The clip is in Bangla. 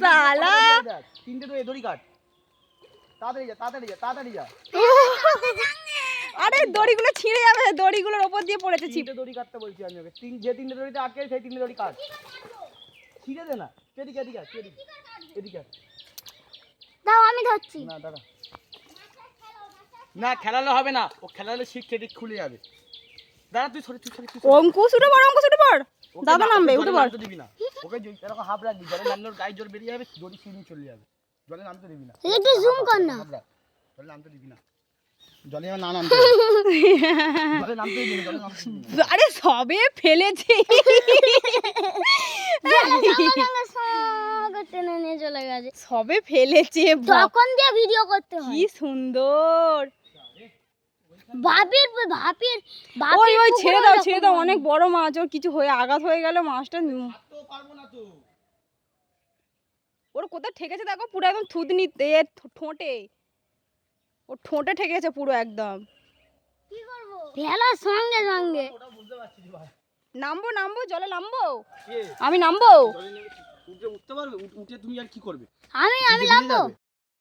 সালা তিনটে তো দড়ি কাট, তাড়াতাড়ি যা। আরে দড়িগুলো ছিঁড়ে যাবে, দড়িগুলোর উপর দিয়ে পড়েছে ছিপ। তিনটে দড়ি কাটতে বলছি আমি ওকে, যে তিনটে দড়িতে আটকে সেই তিনটে দড়ি কাট, ছিঁড়ে দে না। এদিকে দাও আমি ধরছি। না দাদা, না খেলালে হবে না, ও খেলালে শিখ কেটে খুলে যাবে। দাদা তুই সরে। অঙ্কুশ উঠে পড়। দাদা নামবে, উঠে পড়। দিবি না ওকে, এরকম হাফ রাখবি, জলে নামলে গায়ে জোর বেরিয়ে যাবে, দড়ি ছিঁড়ে চলে যাবে। জলে নামতে দিবি না, একটু জুম কর না। জলে নামতে দিবি না, জলে না নামতে জলে নামতে দিবি না। আরে সবে ফেলেছি। টেনে নিয়ে চলে গেছে, সবে ফেলেছে, তখন দিয়ে ভিডিও করতে হয়। কি সুন্দর। ভাবির ওই ছেড়ে দাও, অনেক বড় মাছ, ওর কিছু হয়ে আঘাত হয়ে গেল মাছটা। ওর কোথায় ঠেকেছে দেখো, পুরো একদম থুতনিতে, ঠোঁটে, ওর ঠোঁটে ঠেকেছে পুরো একদম। কি করব ভেলার সঙ্গে নামবো জলে নামবো, আমি নামবো। উঠতে পারবে? উঠে তুমি আর কি করবে? আমি নামবো।